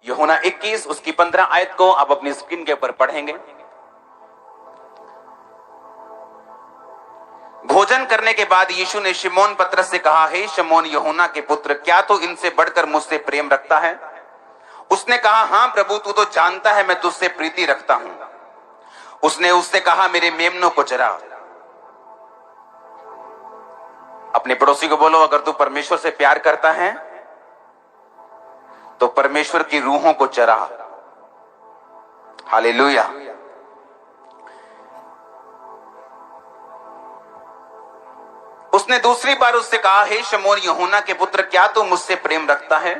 यूहन्ना 21 उसकी 15 आयत को आप अपनी स्क्रीन के ऊपर पढ़ेंगे। भोजन करने के बाद यीशु ने शिमोन पतरस से कहा, हे शिमोन यूहन्ना के पुत्र, क्या तू इनसे बढ़कर मुझसे प्रेम रखता है? उसने कहा, हां प्रभु, तू तो जानता है मैं तुझसे प्रीति रखता हूं। उसने उससे कहा, मेरे मेमनों को चरा। अपने पड़ोसी को बोलो, अगर तू परमेश्वर से प्यार करता है तो परमेश्वर की रूहों को चरा। हालेलुया। उसने दूसरी बार उससे कहा, हे शिमोन यूहन्ना के पुत्र, क्या तू मुझसे प्रेम रखता है?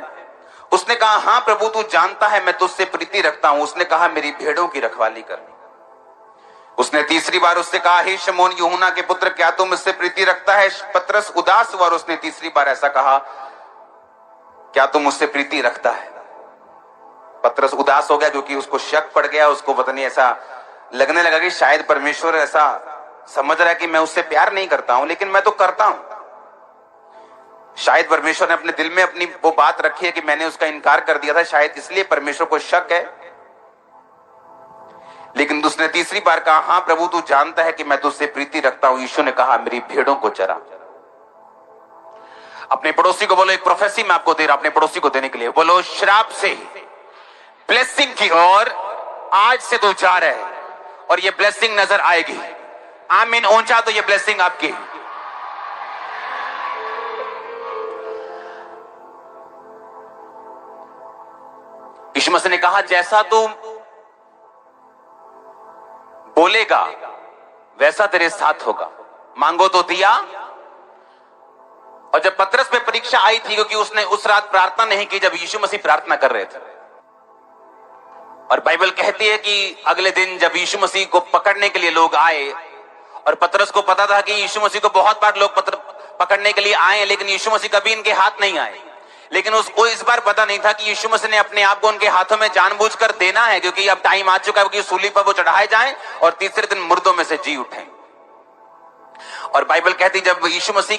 उसने कहा, हां प्रभु, तू जानता है मैं तुझसे प्रीति रखता हूं। उसने कहा, मेरी भेड़ों की रखवाली कर। उसने तीसरी बार उससे कहा, हे शिमोन यूहन्ना के पुत्र, क्या तू मुझसे प्रीति रखता है? पतरस उदास हुआ और उसने तीसरी बार ऐसा कहा, क्या तू मुझसे प्रीति रखता है? पतरस उदास हो गया क्योंकि उसको शक पड़ गया। उसको पता नहीं, ऐसा लगने लगा कि शायद परमेश्वर ऐसा समझ रहा है कि मैं उससे प्यार नहीं करता हूं, लेकिन मैं तो करता हूं। शायद परमेश्वर ने अपने दिल में अपनी वो बात रखी है कि मैंने उसका इनकार कर दिया था, शायद इसलिए परमेश्वर को शक है। लेकिन उसने तीसरी बार कहा, हां प्रभु, तू जानता है कि मैं तुझसे प्रीति रखता हूं। यीशु ने कहा, मेरी भेड़ों को चरा। अपने पड़ोसी को बोलो, एक प्रोफेसी मैं आपको दे रहा, अपने पड़ोसी को देने के लिए बोलो, श्राप से ब्लेसिंग की ओर आज से तू जा रहा है और ये ब्लेसिंग नजर आएगी। आमीन ऊंचा तो ये ब्लेसिंग आपकी। यीशु मसीह ने कहा, जैसा तू बोलेगा वैसा तेरे साथ होगा। मांगो तो दिया। और जब पतरस पे परीक्षा आई थी, क्योंकि उसने उस रात प्रार्थना नहीं की जब यीशु मसीह प्रार्थना कर रहे थे, और बाइबल कहती है कि अगले दिन जब यीशु मसीह को पकड़ने के लिए लोग आए, और पतरस को पता था कि यीशु मसीह को बहुत बार लोग पकड़ने के लिए आए, लेकिन यीशु मसीह कभी इनके हाथ नहीं आए। लेकिन उसको इस बार पता नहीं था कि यीशु मसीह ने अपने आप को उनके हाथों में जानबूझकर देना है, क्योंकि अब टाइम आ चुका है कि सूली पर वो चढ़ाए जाएं और तीसरे दिन मुर्दों में से जी उठें। और बाइबल कहती, जब यीशु मसीह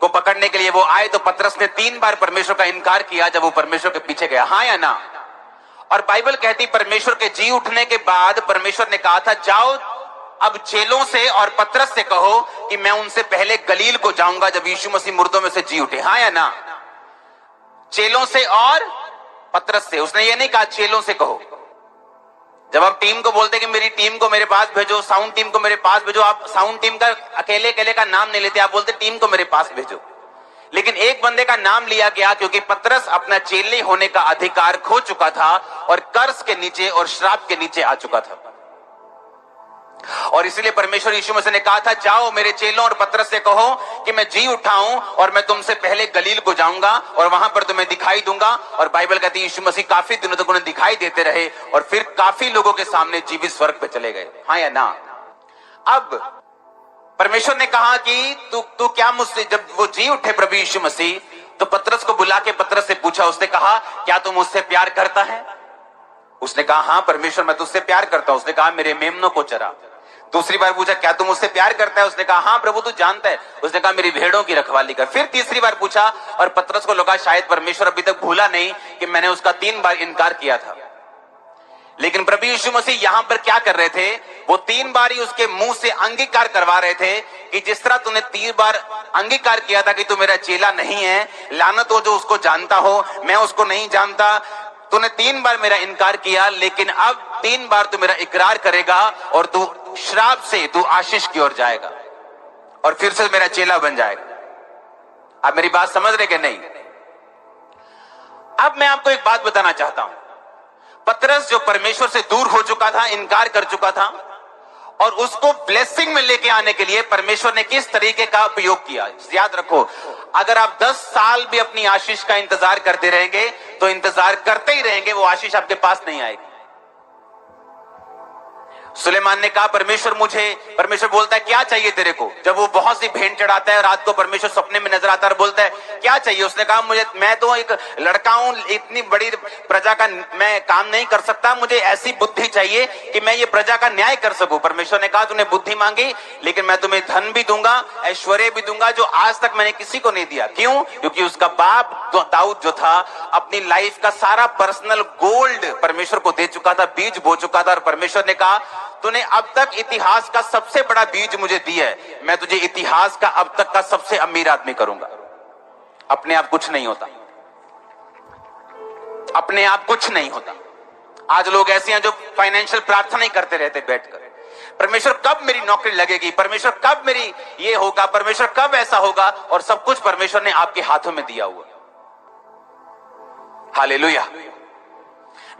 को पकड़ने के लिए वो आए तो पतरस ने 3 बार परमेश्वर का इनकार किया जब वो परमेश्वर के पीछे गया, हां या ना? और बाइबल कहती, परमेश्वर के जी उठने के बाद परमेश्वर ने कहा था, जाओ अब चेलों से और पतरस से कहो कि मैं उनसे पहले गलील को जाऊंगा जब यीशु मसीह मुर्दों में से जी उठे। हां या ना? चेलों से और पतरस से। उसने ये नहीं कहा चेलों से कहो। जब आप टीम को बोलते कि मेरी टीम को मेरे पास भेजो, साउंड टीम को मेरे पास भेजो, आप साउंड टीम का अकेले अकेले का नाम नहीं लेते, आप बोलते टीम को मेरे पास भेजो। लेकिन एक बंदे का नाम लिया गया क्योंकि पतरस अपना चेले होने का अधिकार खो चुका था और कर्ज के नीचे और श्राप के नीचे आ चुका था। और इसलिए परमेश्वर यीशु मसीह ने कहा था, जाओ मेरे चेलों और पतरस से कहो कि मैं जी उठाऊं और मैं तुमसे पहले गलील को जाऊंगा और वहां पर तुम्हें दिखाई दूंगा। और बाइबल कहती है यीशु मसीह काफी दिनों तक उन्हें दिखाई देते रहे और फिर काफी लोगों के सामने जीवित स्वर्ग पे चले गए। हाँ या ना? अब परमेश्वर ने कहा कि तू क्या मुझसे, जब वो जी उठे प्रभु यीशु मसीह, तो पतरस को बुला के पतरस से पूछा, उसने कहा, क्या तू मुझसे प्यार करता है? उसने कहा, हां परमेश्वर, मैं तुझसे प्यार करता हूं। उसने कहा, मेरे मेमनों को चरा। दूसरी बार पूछा, क्या तू मुझसे प्यार करता है? उसने कहा, हां प्रभु, तू जानता है। उसने कहा, मेरी भेड़ों की रखवाली कर। फिर तीसरी बार पूछा और पतरस को लगा शायद परमेश्वर अभी तक भूला नहीं कि मैंने उसका 3 बार इनकार किया था। लेकिन प्रभु यीशु मसीह यहां पर क्या कर रहे थे? वो 3 बार ही उसके मुंह से अंगीकार करवा रहे थे कि जिस तरह तूने 3 बार अंगीकार किया था कि तू मेरा चेला नहीं है, लानत हो जो उसको जानता हो, मैं उसको नहीं जानता, तूने 3 बार मेरा इनकार किया, लेकिन अब 3 बार तू मेरा इकरार करेगा और तू श्राप से तू आशीष की ओर जाएगा और फिर से मेरा चेला बन जाएगा। आप मेरी बात समझ रहे कि नहीं? अब मैं आपको एक बात बताना चाहता हूं। पतरस जो परमेश्वर से दूर हो चुका था, इनकार कर चुका था, और उसको ब्लेसिंग में लेके आने के लिए परमेश्वर ने किस तरीके का उपयोग किया। याद रखो, अगर आप 10 साल भी अपनी आशीष का इंतजार करते रहेंगे तो इंतजार करते ही रहेंगे, वो आशीष आपके पास नहीं आएगी। सुलेमान ने कहा परमेश्वर बोलता है क्या चाहिए तेरे को? जब वो बहुत सी भेंट चढ़ाता है, रात को परमेश्वर सपने में नजर आता है और बोलता है क्या चाहिए? उसने कहा मैं तो एक लड़का हूं, इतनी बड़ी प्रजा का मैं काम नहीं कर सकता, मुझे ऐसी बुद्धि चाहिए कि मैं ये प्रजा का न्याय कर सकूं। परमेश्वर ने कहा तूने बुद्धि मांगी, लेकिन मैं तुम्हें धन भी दूंगा, ऐश्वर्य भी दूंगा, जो आज तक मैंने किसी को नहीं दिया। क्यों? क्योंकि उसका बाप दाऊद जो था, अपनी लाइफ का सारा पर्सनल गोल्ड परमेश्वर को दे चुका था, बीज बो चुका था। और परमेश्वर ने कहा तूने अब तक इतिहास का सबसे बड़ा बीज मुझे दिया है, मैं तुझे इतिहास का अब तक का सबसे अमीर आदमी करूंगा। अपने आप कुछ नहीं होता, अपने आप कुछ नहीं होता। आज लोग ऐसे हैं जो फाइनेंशियल प्रार्थना ही करते रहते बैठकर, परमेश्वर कब मेरी नौकरी लगेगी, परमेश्वर कब मेरी ये होगा, परमेश्वर कब ऐसा होगा, और सब कुछ परमेश्वर ने आपके हाथों में दिया हुआ। हालेलुया।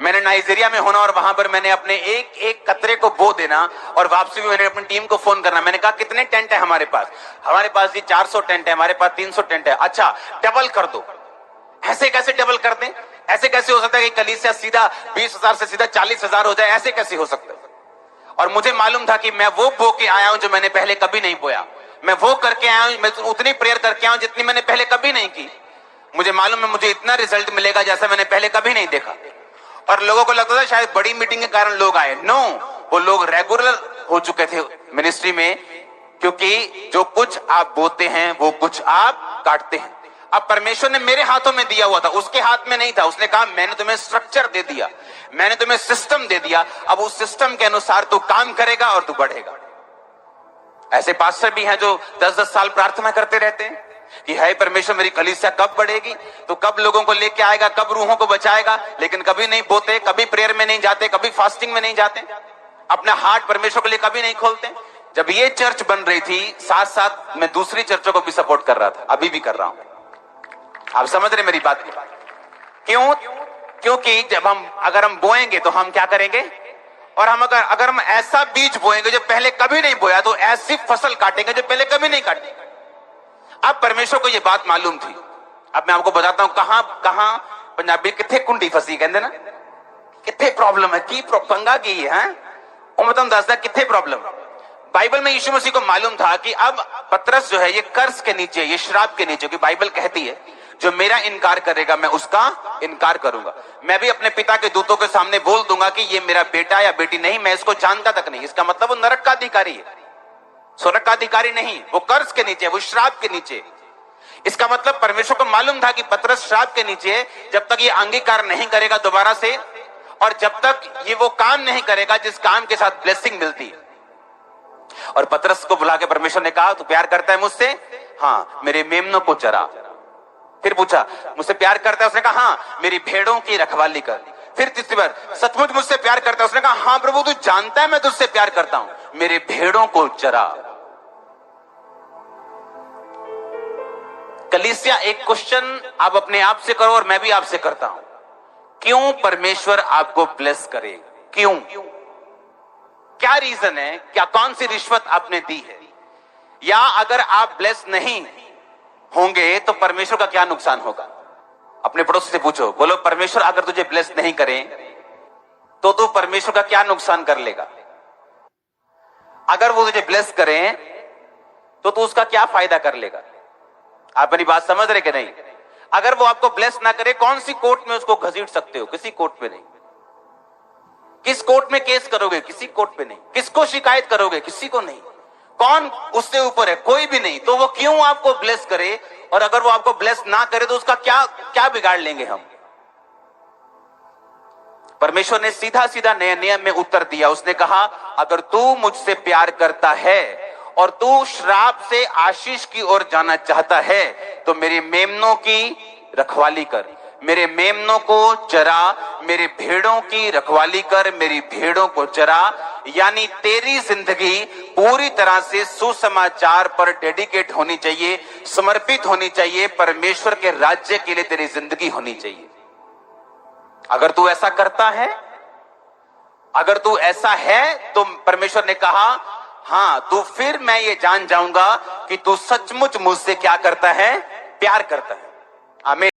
मैंने नाइजीरिया में होना और वहां पर मैंने अपने एक एक कतरे को बो देना, और वापसी में मैंने अपनी टीम को फोन करना। मैंने कहा कितने टेंट है हमारे पास जी 400 टेंट है, हमारे पास 300 टेंट है। अच्छा डबल कर दो। ऐसे कैसे डबल कर दें? ऐसे कैसे हो सकता है कि कलीसिया सीधा 20,000 से सीधा 40,000 हो जाए? ऐसे कैसे हो सकता है? और मुझे मालूम था कि मैं वो बो के आया हूं जो मैंने पहले कभी नहीं बोया, मैं वो करके आया हूं, मैं उतनी प्रेयर करके आया हूं जितनी मैंने पहले कभी नहीं की। मुझे मालूम है मुझे इतना रिजल्ट मिलेगा जैसा मैंने पहले कभी नहीं देखा। और लोगों को लगता था शायद बड़ी मीटिंग के कारण लोग आए। नो, वो लोग रेगुलर हो चुके थे मिनिस्ट्री में, क्योंकि जो कुछ आप बोते हैं वो कुछ आप काटते हैं। अब परमेश्वर ने मेरे हाथों में दिया हुआ था, उसके हाथ में नहीं था। उसने कहा मैंने तुम्हें स्ट्रक्चर दे दिया, मैंने तुम्हें सिस्टम दे दिया, अब उस सिस्टम के अनुसार तू काम करेगा और तू बढ़ेगा। ऐसे पास्टर भी हैं जो 10-10 साल प्रार्थना करते रहते हैं कि हे परमेश्वर मेरी कलीसिया कब बढ़ेगी, तो कब लोगों को लेके आएगा, कब रूहों को बचाएगा, लेकिन कभी नहीं बोते, कभी प्रेयर में नहीं जाते, कभी फास्टिंग में नहीं जाते, अपना हार्ट परमेश्वर के लिए कभी नहीं खोलते। जब ये चर्च बन रही थी, साथ साथ मैं दूसरी चर्चों को भी सपोर्ट कर रहा था, अभी भी कर रहा हूं। आप समझ रहे मेरी बात? क्यों? क्योंकि जब अगर हम बोएंगे तो हम क्या करेंगे, और हम अगर हम ऐसा बीज बोएंगे जो पहले कभी नहीं बोया, तो ऐसी फसल काटेंगे जो पहले कभी नहीं काटी। अब परमेश्वर को यह बात मालूम थी। अब मैं आपको बताता हूं कहां पंजाबी किथे कुंडी फसी कहते ना, किथे प्रॉब्लम है, की पंगा की है, वो मैं तुम दसदा किथे प्रॉब्लम। बाइबल में यीशु मसीह को मालूम था कि अब पतरस जो है ये कर्ज के नीचे, ये श्राप के नीचे, कि बाइबल कहती है जो मेरा इनकार करेगा मैं उसका इनकार करूंगा। मैं भी अपने पिता के दूतों के सामने बोल दूंगा कि ये मेरा बेटा या बेटी नहीं, मैं इसको जानता तक नहीं। इसका मतलब वो नरक का अधिकारी है, स्वर्ग का अधिकारी नहीं, वो कर्ज के नीचे, वो श्राप के नीचे। इसका मतलब परमेश्वर को मालूम था कि पतरस श्राप के नीचे है, जब तक ये अंगीकार नहीं करेगा दोबारा से, और जब तक ये वो काम नहीं करेगा जिस काम के साथ ब्लेसिंग मिलती है। और पतरस को बुला के परमेश्वर ने कहा तू प्यार करता है मुझसे? हाँ, मेरे मेमनों को चरा। फिर पूछा मुझसे प्यार करता है? उसने कहा हाँ, मेरी भेड़ों की रखवाली कर। फिर तीसरी बार सचमुच मुझसे प्यार करता है? उसने कहा हाँ प्रभु, तू जानता है मैं तुझसे प्यार करता हूं, मेरे भेड़ों को चरा। कलीसिया, एक क्वेश्चन आप अपने आप से करो और मैं भी आपसे करता हूं, क्यों परमेश्वर आपको ब्लेस करे? क्यों? क्या रीजन है? क्या कौन सी रिश्वत आपने दी है? या अगर आप ब्लेस नहीं होंगे तो परमेश्वर का क्या नुकसान होगा? अपने पड़ोसी से पूछो, बोलो परमेश्वर अगर तुझे ब्लेस नहीं करे तो तू परमेश्वर का क्या नुकसान कर लेगा? अगर वो तुझे ब्लेस करें तो तू उसका क्या फायदा कर लेगा? आप मेरी बात समझ रहे कि नहीं? अगर वो आपको ब्लेस ना करे, कौन सी कोर्ट में उसको घसीट सकते हो? किसी कोर्ट में नहीं। किस कोर्ट में केस करोगे? किसी कोर्ट में नहीं। किसको शिकायत करोगे? किसी को नहीं। कौन उससे ऊपर है? कोई भी नहीं। तो वो क्यों आपको ब्लेस करे? और अगर वो आपको ब्लेस ना करे तो उसका क्या बिगाड़ लेंगे हम? परमेश्वर ने सीधा सीधा नए नियम में उत्तर दिया। उसने कहा अगर तू मुझसे प्यार करता है और तू श्राप से आशीष की ओर जाना चाहता है तो मेरे मेमनों की रखवाली कर, मेरे मेमनों को चरा, मेरे भेड़ों की रखवाली कर, मेरी भेड़ों को चरा। यानी तेरी जिंदगी पूरी तरह से सुसमाचार पर डेडिकेट होनी चाहिए, समर्पित होनी चाहिए, परमेश्वर के राज्य के लिए तेरी जिंदगी होनी चाहिए। अगर तू ऐसा करता है, अगर तू ऐसा है तो परमेश्वर ने कहा हाँ, तू फिर मैं ये जान जाऊंगा कि तू सचमुच मुझसे क्या करता है? प्यार करता है। आमीन।